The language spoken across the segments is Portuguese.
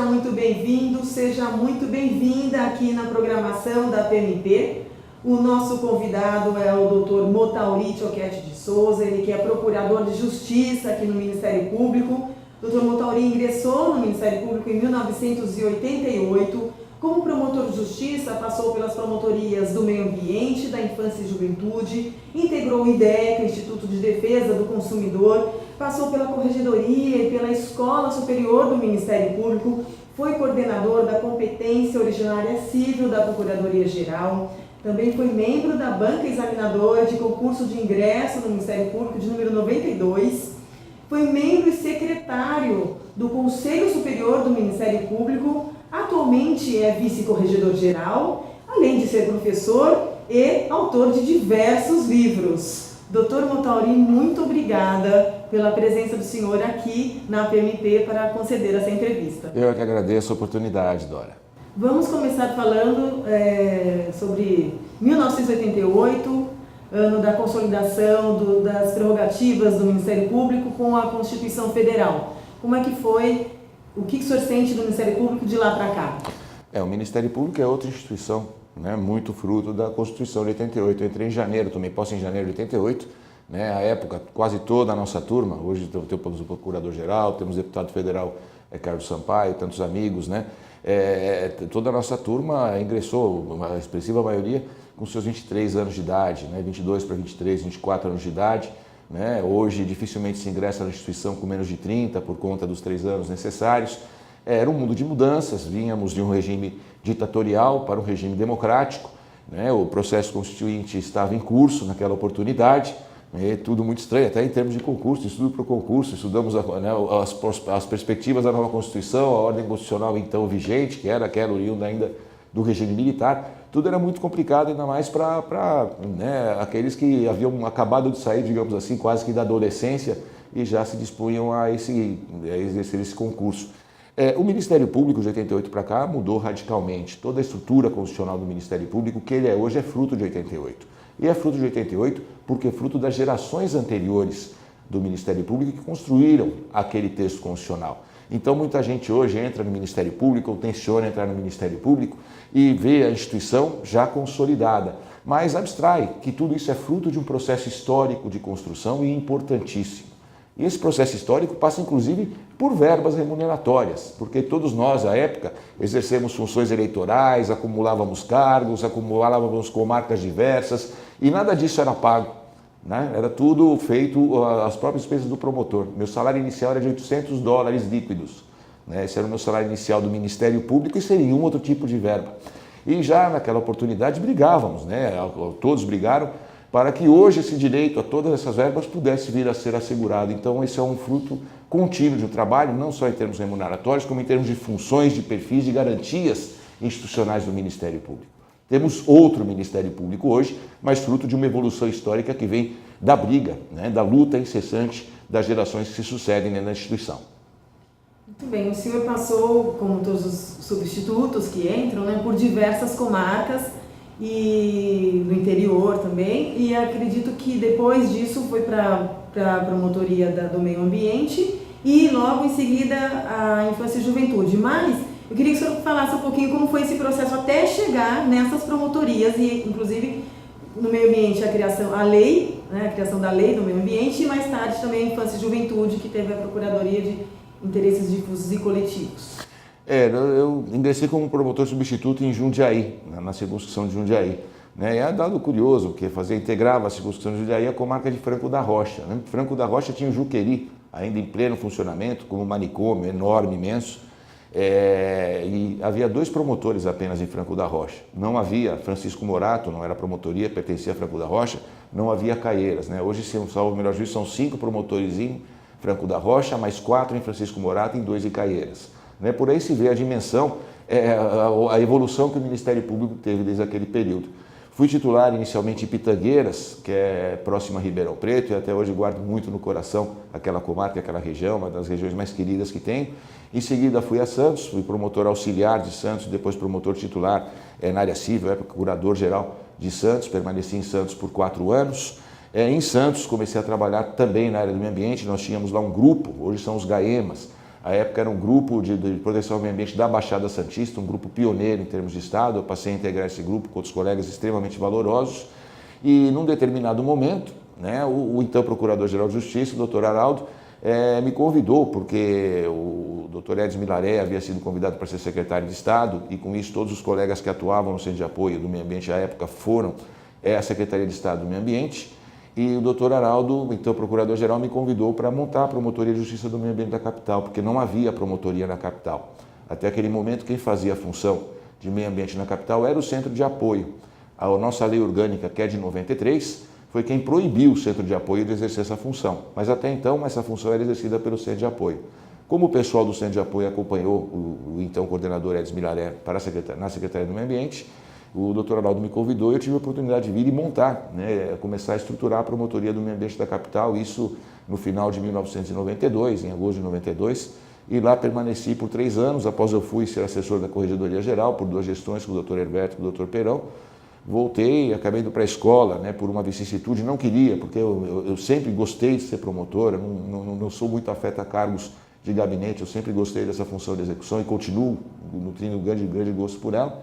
muito bem-vindo, seja muito bem-vinda aqui na programação da PMP. O nosso convidado é o Dr. Motauri Choquete de Souza, ele que é procurador de Justiça aqui no Ministério Público. Dr. Motauri ingressou no Ministério Público em 1988. Como promotor de Justiça, passou pelas promotorias do Meio Ambiente, da Infância e Juventude, integrou o IDECA, Instituto de Defesa do Consumidor, passou pela Corregedoria e pela Escola Superior do Ministério Público, foi coordenador da competência originária civil da Procuradoria-Geral, também foi membro da banca examinadora de concurso de ingresso no Ministério Público de número 92, foi membro e secretário do Conselho Superior do Ministério Público, atualmente é vice-corregedor-geral, além de ser professor e autor de diversos livros. Dr. Motauri, muito obrigada pela presença do senhor aqui na PMP para conceder essa entrevista. Eu que agradeço a oportunidade, Dora. Vamos começar falando sobre 1988, ano da consolidação das prerrogativas do Ministério Público com a Constituição Federal. Como é que foi? O que o senhor sente do Ministério Público de lá para cá? O Ministério Público é outra instituição, né, muito fruto da Constituição de 88. Eu entrei em janeiro, tomei posse em janeiro de 88. Né, à época, quase toda a nossa turma, hoje temos o Procurador-Geral, temos o deputado federal Carlos Sampaio, tantos amigos, né? Toda a nossa turma ingressou, uma expressiva maioria, com seus 23 anos de idade, né, 22 para 23, 24 anos de idade. Né? Hoje dificilmente se ingressa na instituição com menos de 30 por conta dos 3 anos necessários. Era um mundo de mudanças, vínhamos de um regime ditatorial para um regime democrático. Né? O processo constituinte estava em curso naquela oportunidade, tudo muito estranho, até em termos de concurso, estudo para o concurso, estudamos as perspectivas da nova Constituição, a ordem constitucional então vigente, que era aquela oriunda ainda do regime militar. Tudo era muito complicado, ainda mais para aqueles que haviam acabado de sair, digamos assim, quase que da adolescência e já se dispunham a exercer esse concurso. O Ministério Público, de 88 para cá, mudou radicalmente. Toda a estrutura constitucional do Ministério Público, que ele é hoje, é fruto de 88. E é fruto de 88 porque é fruto das gerações anteriores do Ministério Público que construíram aquele texto constitucional. Então, muita gente hoje entra no Ministério Público, ou tenciona entrar no Ministério Público e vê a instituição já consolidada, mas abstrai que tudo isso é fruto de um processo histórico de construção e importantíssimo. E esse processo histórico passa, inclusive, por verbas remuneratórias, porque todos nós, à época, exercemos funções eleitorais, acumulávamos cargos, acumulávamos comarcas diversas, e nada disso era pago. Né? Era tudo feito às próprias despesas do promotor. Meu salário inicial era de $800 líquidos. Né? Esse era o meu salário inicial do Ministério Público e sem nenhum outro tipo de verba. E já naquela oportunidade brigávamos, né? Todos brigaram para que hoje esse direito a todas essas verbas pudesse vir a ser assegurado. Então esse é um fruto contínuo de um trabalho, não só em termos remuneratórios, como em termos de funções, de perfis, de garantias institucionais do Ministério Público. Temos outro Ministério Público hoje, mas fruto de uma evolução histórica que vem da briga, né, da luta incessante das gerações que se sucedem dentro da instituição. Muito bem, o senhor passou, como todos os substitutos que entram, né, por diversas comarcas e no interior também, e acredito que depois disso foi para a promotoria do meio ambiente e logo em seguida a infância e juventude. Mas eu queria que o senhor falasse um pouquinho como foi esse processo até chegar nessas promotorias e, inclusive, no meio ambiente, a criação da lei do meio ambiente e mais tarde também a infância e juventude, que teve a Procuradoria de Interesses Difusos e Coletivos. Eu ingressei como promotor substituto em Jundiaí, na circunscrição de Jundiaí. Né? É dado curioso, porque integrava a circunscrição de Jundiaí a comarca de Franco da Rocha. Né? Franco da Rocha tinha o Juqueri, ainda em pleno funcionamento, como um manicômio enorme, imenso. E havia 2 promotores apenas em Franco da Rocha. Não havia Francisco Morato, não era promotoria, pertencia a Franco da Rocha, não havia Caieiras. Né? Hoje, se não salvo o melhor juízo, são 5 promotores em Franco da Rocha, mais 4 em Francisco Morato e 2 em Caieiras. Né? Por aí se vê a dimensão, a evolução que o Ministério Público teve desde aquele período. Fui titular inicialmente em Pitangueiras, que é próxima a Ribeirão Preto, e até hoje guardo muito no coração aquela comarca, aquela região, uma das regiões mais queridas que tem. Em seguida fui a Santos, fui promotor auxiliar de Santos, depois promotor titular na área civil, procurador-geral de Santos, permaneci em Santos por 4 anos. Em Santos comecei a trabalhar também na área do meio ambiente, nós tínhamos lá um grupo, hoje são os GAEMAS, À época era um grupo de proteção ao meio ambiente da Baixada Santista, um grupo pioneiro em termos de Estado. Eu passei a integrar esse grupo com outros colegas extremamente valorosos. E num determinado momento, né, o então Procurador-Geral de Justiça, o doutor Araldo, me convidou, porque o doutor Edson Milaré havia sido convidado para ser secretário de Estado, e com isso todos os colegas que atuavam no Centro de Apoio do Meio Ambiente à época foram à Secretaria de Estado do Meio Ambiente, e o doutor Araldo, então Procurador-Geral, me convidou para montar a Promotoria de Justiça do Meio Ambiente da capital, porque não havia promotoria na capital. Até aquele momento, quem fazia a função de meio ambiente na capital era o Centro de Apoio. A nossa lei orgânica, que é de 93, foi quem proibiu o Centro de Apoio de exercer essa função. Mas até então, essa função era exercida pelo Centro de Apoio. Como o pessoal do Centro de Apoio acompanhou o então coordenador Edson Milaré na Secretaria do Meio Ambiente, o doutor Araldo me convidou e eu tive a oportunidade de vir e montar, né, começar a estruturar a Promotoria do Meio Ambiente da capital, isso no final de 1992, em agosto de 92, e lá permaneci por 3 anos. Após eu fui ser assessor da Corregedoria Geral, por 2 gestões com o doutor Herberto e com o doutor Perão. Voltei, acabei indo para a escola, né, por uma vicissitude, não queria, porque eu sempre gostei de ser promotor, eu não sou muito afeto a cargos de gabinete, eu sempre gostei dessa função de execução e continuo nutrindo grande gosto por ela.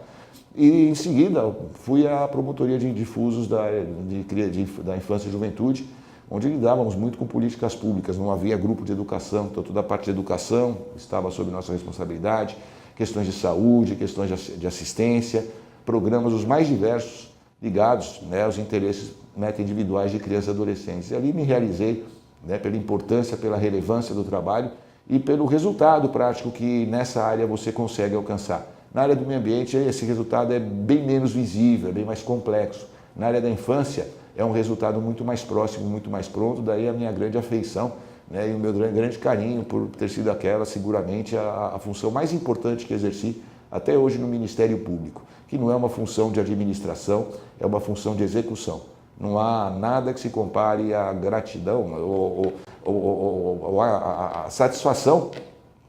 E em seguida fui à Promotoria de Difusos da Infância e Juventude, onde lidávamos muito com políticas públicas, não havia grupo de educação, então toda a parte de educação estava sob nossa responsabilidade, questões de saúde, questões de assistência, programas os mais diversos ligados, né, aos interesses meta-individuais de crianças e adolescentes. E ali me realizei, né, pela importância, pela relevância do trabalho e pelo resultado prático que nessa área você consegue alcançar. Na área do meio ambiente, esse resultado é bem menos visível, é bem mais complexo. Na área da infância, é um resultado muito mais próximo, muito mais pronto, daí a minha grande afeição, né, e o meu grande carinho por ter sido aquela, seguramente, a função mais importante que exerci até hoje no Ministério Público, que não é uma função de administração, é uma função de execução. Não há nada que se compare à gratidão ou à satisfação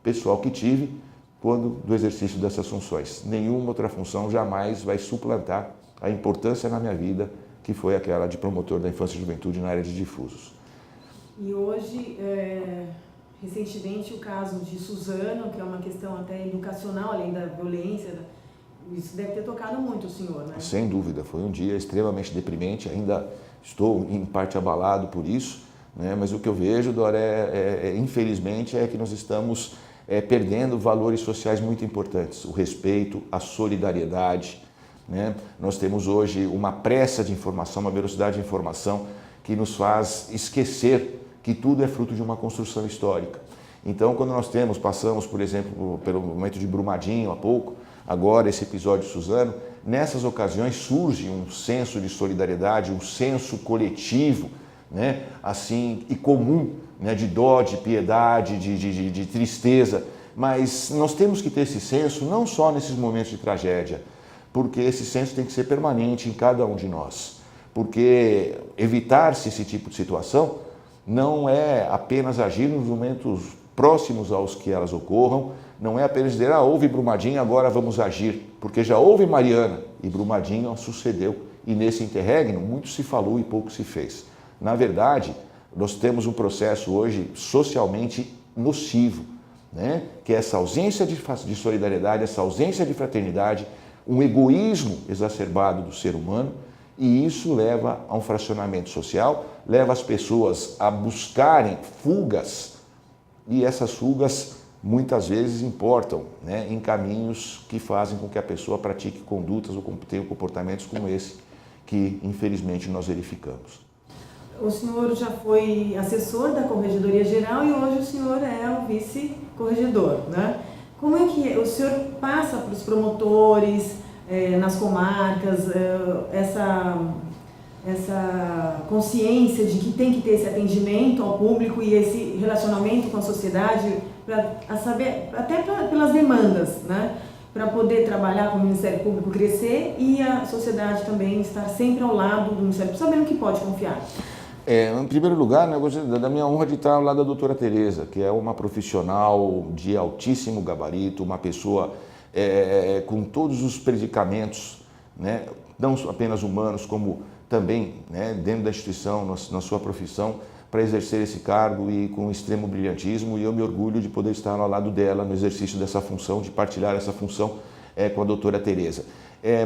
pessoal que tive do exercício dessas funções. Nenhuma outra função jamais vai suplantar a importância na minha vida que foi aquela de promotor da infância e juventude na área de difusos. E hoje, recentemente, o caso de Suzano, que é uma questão até educacional, além da violência, isso deve ter tocado muito o senhor, né? Sem dúvida, foi um dia extremamente deprimente, ainda estou em parte abalado por isso, né? Mas o que eu vejo, Dora, infelizmente, é que nós estamos perdendo valores sociais muito importantes, o respeito, a solidariedade, né? Nós temos hoje uma pressa de informação, uma velocidade de informação que nos faz esquecer que tudo é fruto de uma construção histórica. Então, quando nós passamos, por exemplo, pelo momento de Brumadinho há pouco, agora esse episódio de Suzano, nessas ocasiões surge um senso de solidariedade, um senso coletivo, né, assim, e comum, né, de dó, de piedade, de tristeza. Mas nós temos que ter esse senso não só nesses momentos de tragédia, porque esse senso tem que ser permanente em cada um de nós. Porque evitar-se esse tipo de situação não é apenas agir nos momentos próximos aos que elas ocorram, não é apenas dizer, houve Brumadinho, agora vamos agir, porque já houve Mariana e Brumadinho sucedeu, e nesse interregno muito se falou e pouco se fez. Na verdade, nós temos um processo hoje socialmente nocivo, né? Que é essa ausência de solidariedade, essa ausência de fraternidade, um egoísmo exacerbado do ser humano, e isso leva a um fracionamento social, leva as pessoas a buscarem fugas, e essas fugas muitas vezes importam, né, em caminhos que fazem com que a pessoa pratique condutas ou tenha comportamentos como esse que infelizmente nós verificamos. O senhor já foi assessor da Corregedoria Geral e hoje o senhor é o vice-corregedor, né? Como é que o senhor passa para os promotores, nas comarcas, essa consciência de que tem que ter esse atendimento ao público e esse relacionamento com a sociedade, para saber, até pelas demandas, né? Para poder trabalhar com o Ministério Público crescer e a sociedade também estar sempre ao lado do Ministério Público, sabendo que pode confiar. Em primeiro lugar, né, eu gostaria da minha honra de estar ao lado da doutora Tereza, que é uma profissional de altíssimo gabarito, uma pessoa com todos os predicamentos, né, não apenas humanos, como também, né, dentro da instituição, na sua profissão, para exercer esse cargo e com extremo brilhantismo, e eu me orgulho de poder estar ao lado dela no exercício dessa função, de partilhar essa função com a doutora Tereza.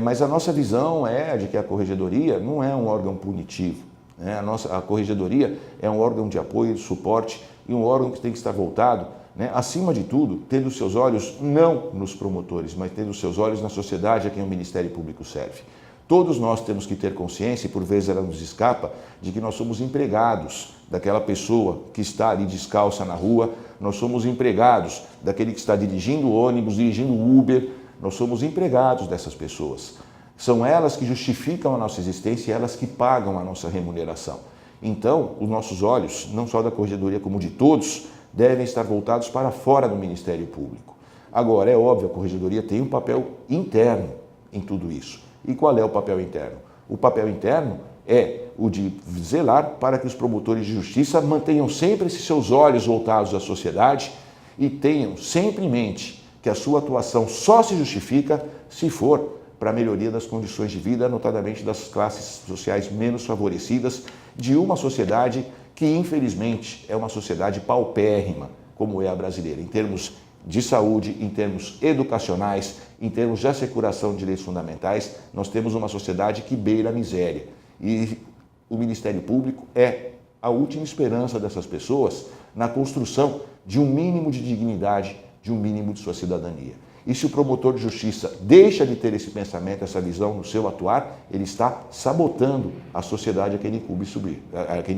Mas a nossa visão é de que a Corregedoria não é um órgão punitivo. Né? A Corregedoria é um órgão de apoio, de suporte e um órgão que tem que estar voltado, né, acima de tudo, tendo seus olhos não nos promotores, mas tendo seus olhos na sociedade a quem o Ministério Público serve. Todos nós temos que ter consciência, e por vezes ela nos escapa, de que nós somos empregados daquela pessoa que está ali descalça na rua, nós somos empregados daquele que está dirigindo o ônibus, dirigindo o Uber, nós somos empregados dessas pessoas. São elas que justificam a nossa existência e elas que pagam a nossa remuneração. Então, os nossos olhos, não só da Corregedoria como de todos, devem estar voltados para fora do Ministério Público. Agora, é óbvio, a Corregedoria tem um papel interno em tudo isso. E qual é o papel interno? O papel interno é o de zelar para que os promotores de justiça mantenham sempre esses seus olhos voltados à sociedade e tenham sempre em mente que a sua atuação só se justifica se for para a melhoria das condições de vida, notadamente das classes sociais menos favorecidas, de uma sociedade que, infelizmente, é uma sociedade paupérrima, como é a brasileira, em termos de saúde, em termos educacionais, em termos de assecuração de direitos fundamentais. Nós temos uma sociedade que beira a miséria. E o Ministério Público é a última esperança dessas pessoas na construção de um mínimo de dignidade, de um mínimo de sua cidadania. E se o promotor de justiça deixa de ter esse pensamento, essa visão no seu atuar, ele está sabotando a sociedade a quem lhe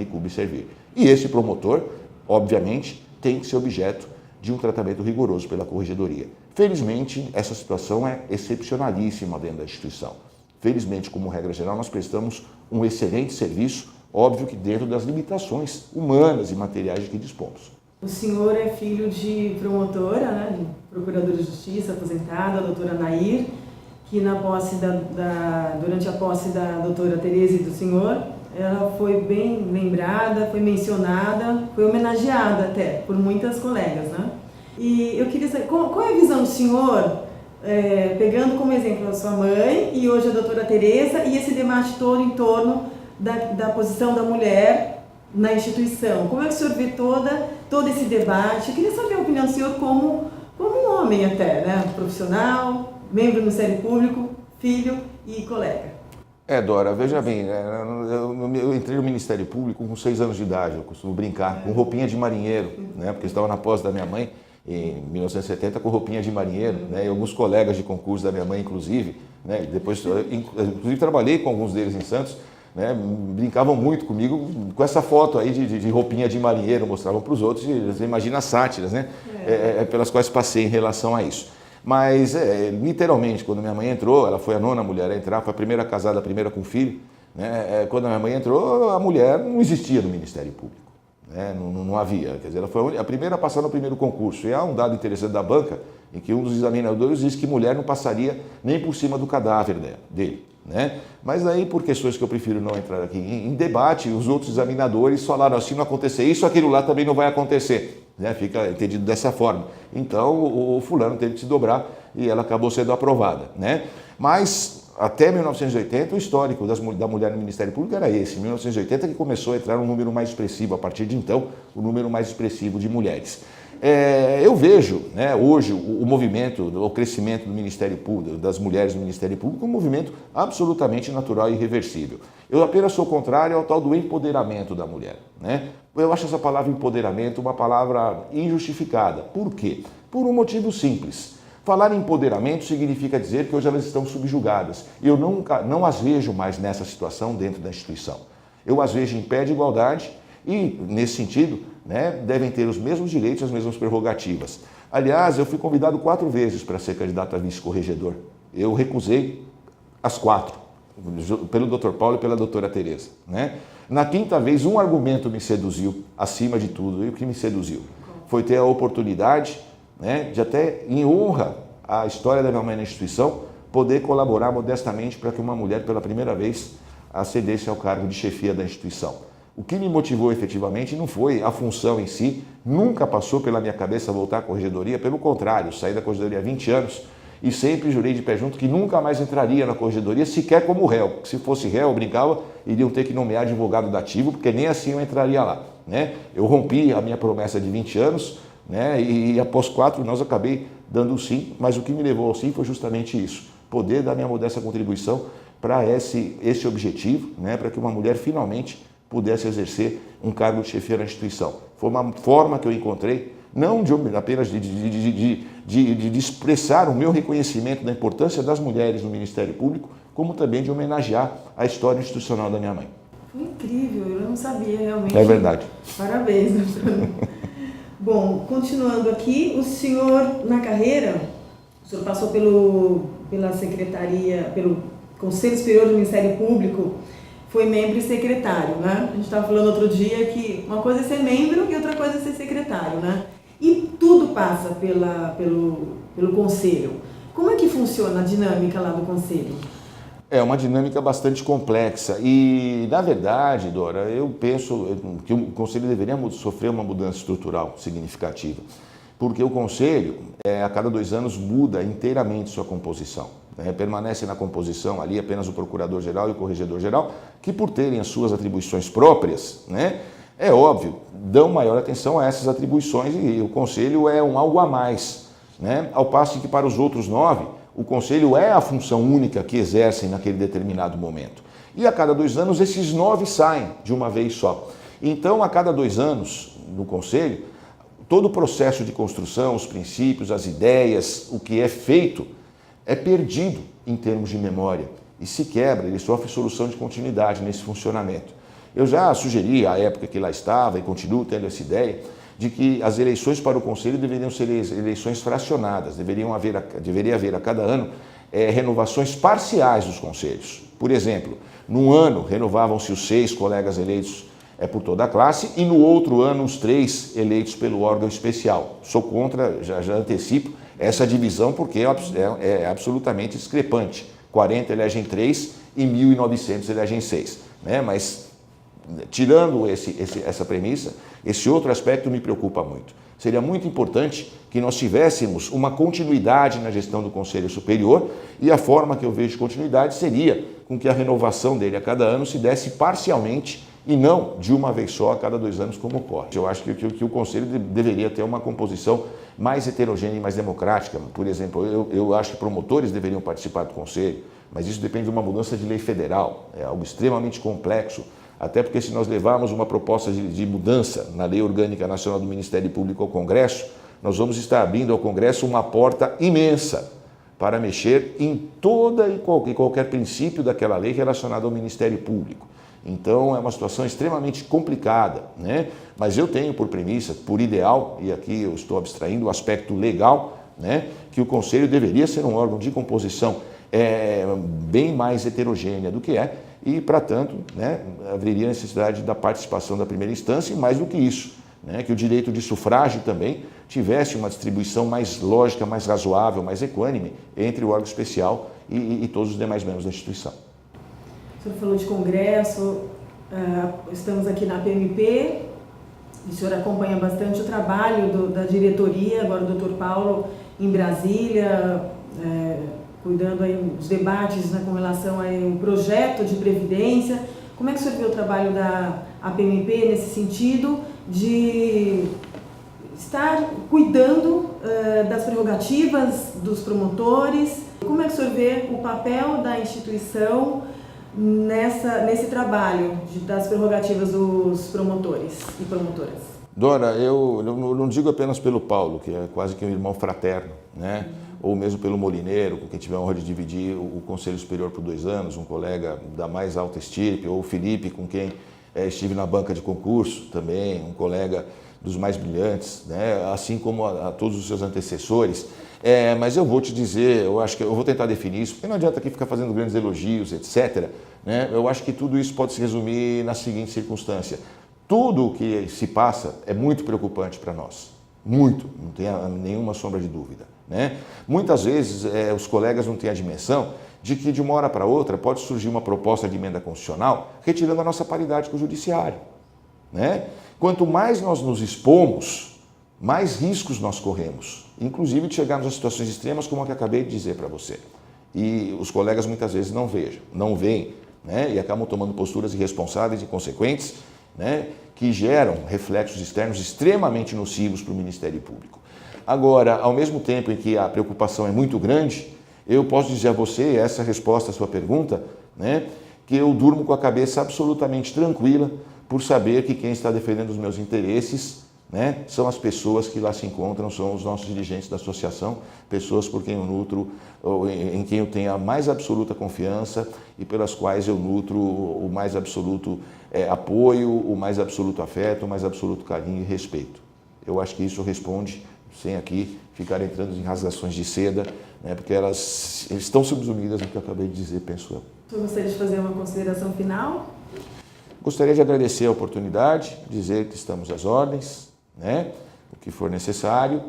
cube servir. E esse promotor, obviamente, tem que ser objeto de um tratamento rigoroso pela Corregedoria. Felizmente, essa situação é excepcionalíssima dentro da instituição. Felizmente, como regra geral, nós prestamos um excelente serviço, óbvio que dentro das limitações humanas e materiais de que dispomos. O senhor é filho de promotora, né, de procuradora de justiça aposentada, a doutora Nair, que durante a posse da doutora Tereza e do senhor, ela foi bem lembrada, foi mencionada, foi homenageada até por muitas colegas, né? E eu queria saber, qual é a visão do senhor, pegando como exemplo a sua mãe e hoje a doutora Tereza, e esse debate todo em torno da posição da mulher na instituição? Como é que o senhor vê todo esse debate? Eu queria saber a opinião do senhor como um homem até, né? Profissional, membro do Ministério Público, filho e colega. Dora, veja bem, eu entrei no Ministério Público com 6 anos de idade, eu costumo brincar, com roupinha de marinheiro, né? Porque eu estava na posse da minha mãe em 1970 com roupinha de marinheiro, né? E alguns colegas de concurso da minha mãe, inclusive, né? Depois, inclusive trabalhei com alguns deles em Santos, né? Brincavam muito comigo com essa foto aí de roupinha de marinheiro, mostravam para os outros, e você imagina as sátiras, né? Pelas quais passei em relação a isso. Mas, literalmente, quando minha mãe entrou, ela foi a 9ª mulher a entrar, foi a primeira casada, a primeira com filho, né? Quando a minha mãe entrou, a mulher não existia no Ministério Público, né? Não havia, quer dizer, ela foi a primeira a passar no primeiro concurso. E há um dado interessante da banca, em que um dos examinadores disse que mulher não passaria nem por cima do cadáver dele, né? Mas aí, por questões que eu prefiro não entrar aqui em debate, os outros examinadores falaram assim, não acontecer isso, aquilo lá também não vai acontecer. Né, fica entendido dessa forma. Então, o fulano teve que se dobrar e ela acabou sendo aprovada. Né? Mas, até 1980, o histórico da mulher no Ministério Público era esse. Em 1980 que começou a entrar um número mais expressivo, a partir de então, o número mais expressivo de mulheres. Eu vejo, né, hoje o movimento, o crescimento do Ministério Público, das mulheres no Ministério Público, um movimento absolutamente natural e irreversível. Eu apenas sou contrário ao tal do empoderamento da mulher. Né? Eu acho essa palavra empoderamento uma palavra injustificada. Por quê? Por um motivo simples. Falar em empoderamento significa dizer que hoje elas estão subjugadas. Eu não as vejo mais nessa situação dentro da instituição. Eu as vejo em pé de igualdade e, nesse sentido, né, devem ter os mesmos direitos e as mesmas prerrogativas. Aliás, eu fui convidado 4 vezes para ser candidato a vice-corregedor. Eu recusei as 4, pelo Dr. Paulo e pela doutora Tereza. Né? Na 5ª vez, um argumento me seduziu, acima de tudo. E o que me seduziu? Foi ter a oportunidade, né, de até, em honra à história da minha mãe na instituição, poder colaborar modestamente para que uma mulher, pela primeira vez, acedesse ao cargo de chefia da instituição. O que me motivou efetivamente não foi a função em si, nunca passou pela minha cabeça voltar à Corregedoria, pelo contrário, saí da Corregedoria há 20 anos e sempre jurei de pé junto que nunca mais entraria na corregedoria, sequer como réu. Porque se fosse réu, eu brincava, iriam ter que nomear advogado dativo, porque nem assim eu entraria lá, né? Eu rompi a minha promessa de 20 anos, né? E após 4 nós acabei dando sim, mas o que me levou ao sim foi justamente isso, poder dar minha modesta contribuição para esse objetivo, né? Para que uma mulher finalmente pudesse exercer um cargo de chefia na instituição. Foi uma forma que eu encontrei, não apenas de expressar o meu reconhecimento da importância das mulheres no Ministério Público, como também de homenagear a história institucional da minha mãe. Foi incrível, eu não sabia realmente. É verdade. Parabéns, doutor. Bom, continuando aqui, o senhor na carreira, o senhor passou pela secretaria, pelo Conselho Superior do Ministério Público, foi membro e secretário, né? A gente estava falando outro dia que uma coisa é ser membro e outra coisa é ser secretário, né? E tudo passa pelo conselho. Como é que funciona a dinâmica lá do conselho? É uma dinâmica bastante complexa e, na verdade, Dora, eu penso que o Conselho deveria sofrer uma mudança estrutural significativa, porque o Conselho, a cada 2 anos, muda inteiramente sua composição. Permanece na composição ali apenas o Procurador-Geral e o Corregedor-Geral, que por terem as suas atribuições próprias, né, é óbvio, dão maior atenção a essas atribuições e o Conselho é um algo a mais, né, ao passo que para os outros 9, o Conselho é a função única que exercem naquele determinado momento. E a cada 2 anos esses 9 saem de uma vez só. Então, a cada 2 anos no Conselho, todo o processo de construção, os princípios, as ideias, o que é feito, é perdido em termos de memória e se quebra, ele sofre solução de continuidade nesse funcionamento. Eu já sugeri, à época que lá estava, e continuo tendo essa ideia, de que as eleições para o Conselho deveriam ser eleições fracionadas, deveria haver a cada ano renovações parciais dos conselhos. Por exemplo, num ano renovavam-se os 6 colegas eleitos por toda a classe e no outro ano os 3 eleitos pelo órgão especial. Sou contra, já antecipo, essa divisão porque é absolutamente discrepante. 40 elegem 3 e 1.900 elegem 6. Né? Mas, tirando essa premissa, esse outro aspecto me preocupa muito. Seria muito importante que nós tivéssemos uma continuidade na gestão do Conselho Superior e a forma que eu vejo de continuidade seria com que a renovação dele a cada ano se desse parcialmente e não de uma vez só a cada 2 anos como ocorre. Eu acho que o Conselho deveria ter uma composição mais heterogênea e mais democrática. Por exemplo, eu acho que promotores deveriam participar do Conselho, mas isso depende de uma mudança de lei federal, é algo extremamente complexo, até porque se nós levarmos uma proposta de mudança na Lei Orgânica Nacional do Ministério Público ao Congresso, nós vamos estar abrindo ao Congresso uma porta imensa para mexer em toda e qualquer princípio daquela lei relacionada ao Ministério Público. Então é uma situação extremamente complicada, né? Mas eu tenho por premissa, por ideal, e aqui eu estou abstraindo o aspecto legal, né, que o Conselho deveria ser um órgão de composição bem mais heterogênea do que é, e, para tanto, né, haveria necessidade da participação da primeira instância e, mais do que isso, né, que o direito de sufrágio também tivesse uma distribuição mais lógica, mais razoável, mais equânime entre o órgão especial e todos os demais membros da instituição. O senhor falou de Congresso, estamos aqui na PMP, o senhor acompanha bastante o trabalho da diretoria, agora do Dr. Paulo, em Brasília, cuidando aí dos debates, né, com relação ao projeto de previdência. Como é que o senhor vê o trabalho da APMP nesse sentido de estar cuidando das prerrogativas dos promotores? Como é que o senhor vê o papel da instituição nesse trabalho das prerrogativas dos promotores e promotoras? Dora, eu não digo apenas pelo Paulo, que é quase que um irmão fraterno, né? Ou mesmo pelo Molineiro, com quem tive a honra de dividir o Conselho Superior por 2 anos, um colega da mais alta estirpe, ou o Felipe, com quem estive na banca de concurso também, um colega dos mais brilhantes, né? Assim como a todos os seus antecessores. Mas eu vou te dizer, eu acho que eu vou tentar definir isso, porque não adianta aqui ficar fazendo grandes elogios, etc. Né? Eu acho que tudo isso pode se resumir na seguinte circunstância. Tudo o que se passa é muito preocupante para nós. Muito, não tenha nenhuma sombra de dúvida. Né? Muitas vezes os colegas não têm a dimensão de que de uma hora para outra pode surgir uma proposta de emenda constitucional retirando a nossa paridade com o judiciário. Né? Quanto mais nós nos expomos, mais riscos nós corremos, inclusive de chegarmos a situações extremas como a que acabei de dizer para você. E os colegas muitas vezes não veem, né? E acabam tomando posturas irresponsáveis e inconsequentes, né? Que geram reflexos externos extremamente nocivos para o Ministério Público. Agora, ao mesmo tempo em que a preocupação é muito grande, eu posso dizer a você, essa resposta à sua pergunta, né? Que eu durmo com a cabeça absolutamente tranquila por saber que quem está defendendo os meus interesses, né, são as pessoas que lá se encontram, são os nossos dirigentes da associação, pessoas por quem eu nutro, em quem eu tenho a mais absoluta confiança e pelas quais eu nutro o mais absoluto apoio, o mais absoluto afeto, o mais absoluto carinho e respeito. Eu acho que isso responde, sem aqui ficar entrando em rasgações de seda, né, porque elas estão subsumidas no que eu acabei de dizer, penso eu. Você gostaria de fazer uma consideração final? Gostaria de agradecer a oportunidade, dizer que estamos às ordens, né, o que for necessário,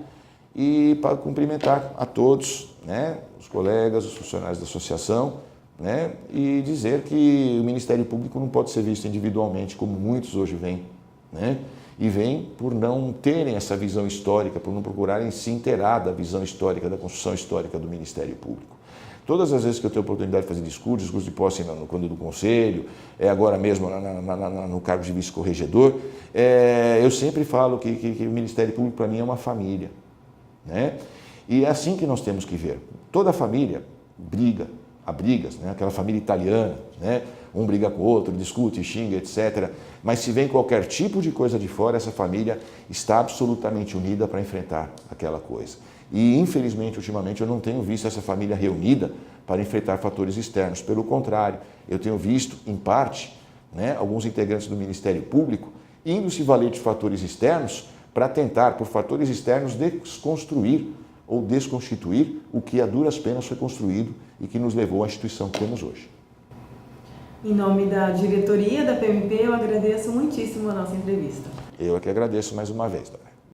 e para cumprimentar a todos, né, os colegas, os funcionários da associação, né, e dizer que o Ministério Público não pode ser visto individualmente, como muitos hoje veem, né, e vêm por não terem essa visão histórica, por não procurarem se inteirar da visão histórica, da construção histórica do Ministério Público. Todas as vezes que eu tenho a oportunidade de fazer discursos de posse quando do Conselho, agora mesmo no cargo de vice-corregedor, eu sempre falo que o Ministério Público para mim é uma família, né? E é assim que nós temos que ver. Toda família há brigas, né? Aquela família italiana, né? Um briga com o outro, discute, xinga, etc. Mas se vem qualquer tipo de coisa de fora, essa família está absolutamente unida para enfrentar aquela coisa. E, infelizmente, ultimamente, eu não tenho visto essa família reunida para enfrentar fatores externos. Pelo contrário, eu tenho visto, em parte, né, alguns integrantes do Ministério Público indo se valer de fatores externos para tentar, por fatores externos, desconstruir ou desconstituir o que a duras penas foi construído e que nos levou à instituição que temos hoje. Em nome da diretoria da PMP, eu agradeço muitíssimo a nossa entrevista. Eu é que agradeço mais uma vez, Dora.